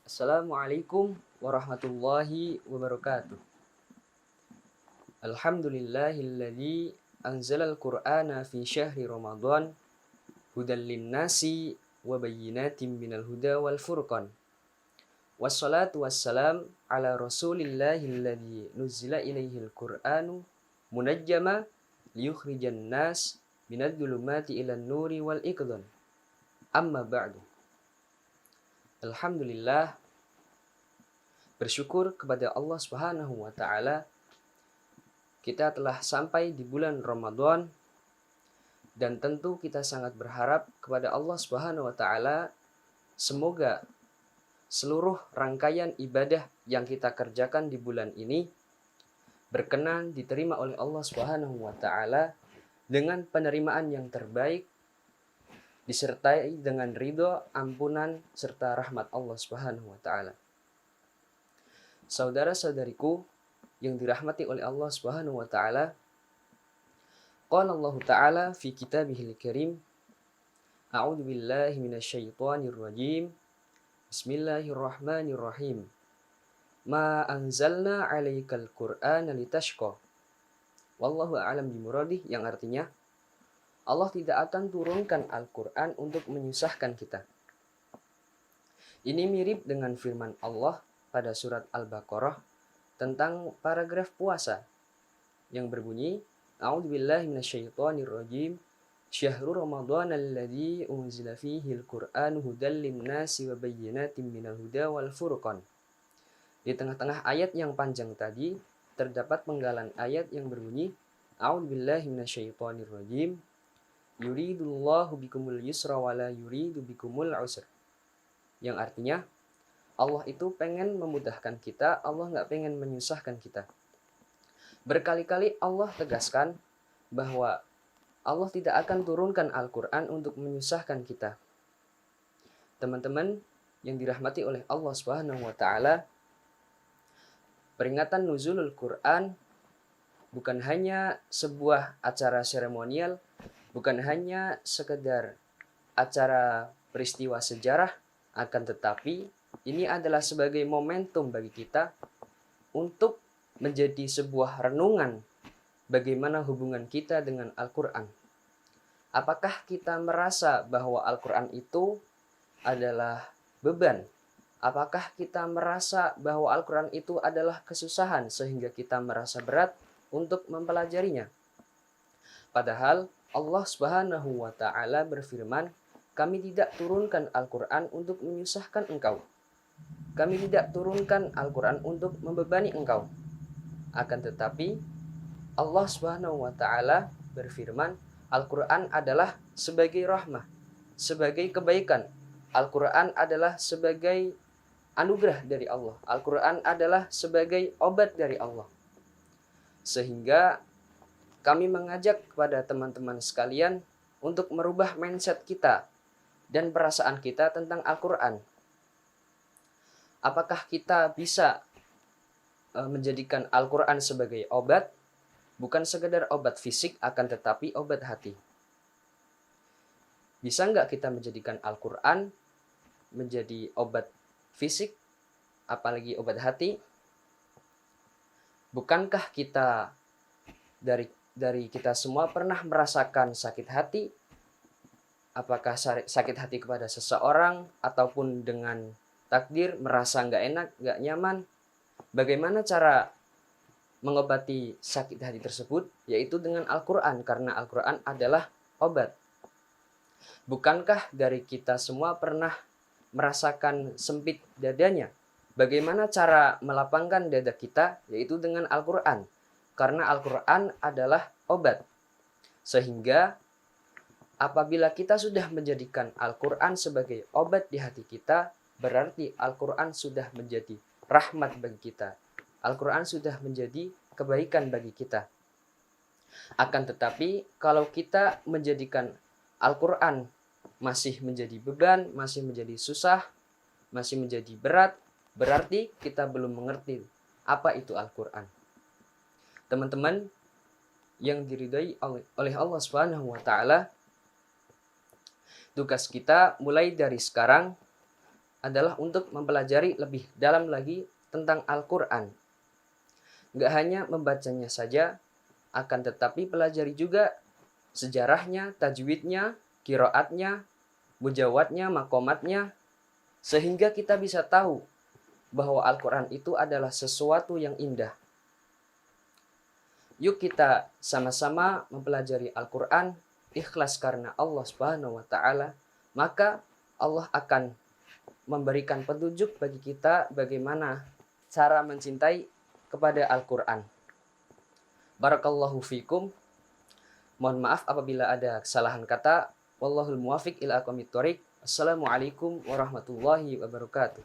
Assalamualaikum warahmatullahi wabarakatuh. Alhamdulillahilladzi anzalal qur'ana fi syahri Ramadan hudal linnasi wa bayyinatin minal huda wal furqan. Wassalatu wassalam ala rasulillahilladzi nuzzila ilaihil qur'anu munajjama liyukhrijan nas minadh dhulumati ilan nuri wal iqdhan. Amma ba'du. Alhamdulillah, bersyukur kepada Allah Subhanahu wa taala, kita telah sampai di bulan Ramadan dan tentu kita sangat berharap kepada Allah Subhanahu wa taala semoga seluruh rangkaian ibadah yang kita kerjakan di bulan ini berkenan diterima oleh Allah Subhanahu wa taala dengan penerimaan yang terbaik, disertai dengan ridho, ampunan, serta rahmat Allah Subhanahu wa taala. Saudara-saudariku yang dirahmati oleh Allah Subhanahu wa taala, qala Allah taala fi kitabihil karim, a'udzu billahi minasyaitonir rajim. Bismillahirrahmanirrahim. Ma anzalna 'alaikal qur'ana litashqa. Wallahu a'lam bimuradih, yang artinya Allah tidak akan turunkan Al-Qur'an untuk menyusahkan kita. Ini mirip dengan firman Allah pada surat Al-Baqarah tentang paragraf puasa yang berbunyi, a'udzubillahi minasyaitonirrajim, syahrul ramadhan alladzi unzila fihi al-Qur'anu hudal linnasi wa bayyinatin minal huda wal furqan. Di tengah-tengah ayat yang panjang tadi terdapat penggalan ayat yang berbunyi, a'udzubillahi minasyaitonirrajim, yuridullahu bikumul yusra wa la yuridu bikumul usra. Yang artinya Allah itu pengen memudahkan kita, Allah nggak pengen menyusahkan kita. Berkali-kali Allah tegaskan bahwa Allah tidak akan turunkan Al-Quran untuk menyusahkan kita. Teman-teman yang dirahmati oleh Allah Subhanahu wa taala, peringatan nuzulul Quran bukan hanya sebuah acara seremonial, bukan hanya sekedar acara peristiwa sejarah, akan tetapi ini adalah sebagai momentum bagi kita untuk menjadi sebuah renungan bagaimana hubungan kita dengan Al-Quran. Apakah kita merasa bahwa Al-Quran itu adalah beban? Apakah kita merasa bahwa Al-Quran itu adalah kesusahan sehingga kita merasa berat untuk mempelajarinya? Padahal Allah Subhanahu wa taala berfirman, kami tidak turunkan Al-Quran untuk menyusahkan engkau. Kami tidak turunkan Al-Quran untuk membebani engkau. Akan tetapi Allah Subhanahu wa taala berfirman, Al-Quran adalah sebagai rahmah, sebagai kebaikan. Al-Quran adalah sebagai anugerah dari Allah. Al-Quran adalah sebagai obat dari Allah. Sehingga kami mengajak kepada teman-teman sekalian untuk merubah mindset kita dan perasaan kita tentang Al-Quran. Apakah kita bisa menjadikan Al-Quran sebagai obat, bukan sekedar obat fisik, akan tetapi obat hati? Bisa nggak kita menjadikan Al-Quran menjadi obat fisik, apalagi obat hati? Bukankah kita dari kita semua pernah merasakan sakit hati? Apakah sakit hati kepada seseorang ataupun dengan takdir, merasa nggak enak, nggak nyaman? Bagaimana cara mengobati sakit hati tersebut? Yaitu dengan Al-Quran, karena Al-Quran adalah obat. Bukankah dari kita semua pernah merasakan sempit dadanya? Bagaimana cara melapangkan dada kita? Yaitu dengan Al-Quran, karena Al-Quran adalah obat. Sehingga apabila kita sudah menjadikan Al-Quran sebagai obat di hati kita, berarti Al-Quran sudah menjadi rahmat bagi kita. Al-Quran sudah menjadi kebaikan bagi kita. Akan tetapi kalau kita menjadikan Al-Quran masih menjadi beban, masih menjadi susah, masih menjadi berat, berarti kita belum mengerti apa itu Al-Quran. Teman-teman yang diridhai oleh Allah Subhanahu wa taala, tugas kita mulai dari sekarang adalah untuk mempelajari lebih dalam lagi tentang Al-Quran. Nggak hanya membacanya saja, akan tetapi pelajari juga sejarahnya, tajwidnya, qiraatnya, mujawatnya, makomatnya, sehingga kita bisa tahu bahwa Al-Quran itu adalah sesuatu yang indah. Yuk kita sama-sama mempelajari Al-Quran, ikhlas karena Allah Subhanahu wa Ta'ala, maka Allah akan memberikan petunjuk bagi kita bagaimana cara mencintai kepada Al-Quran. Barakallahu fikum. Mohon maaf apabila ada kesalahan kata. Wallahul muwafiq ila aqwamit thoriq. Assalamualaikum warahmatullahi wabarakatuh.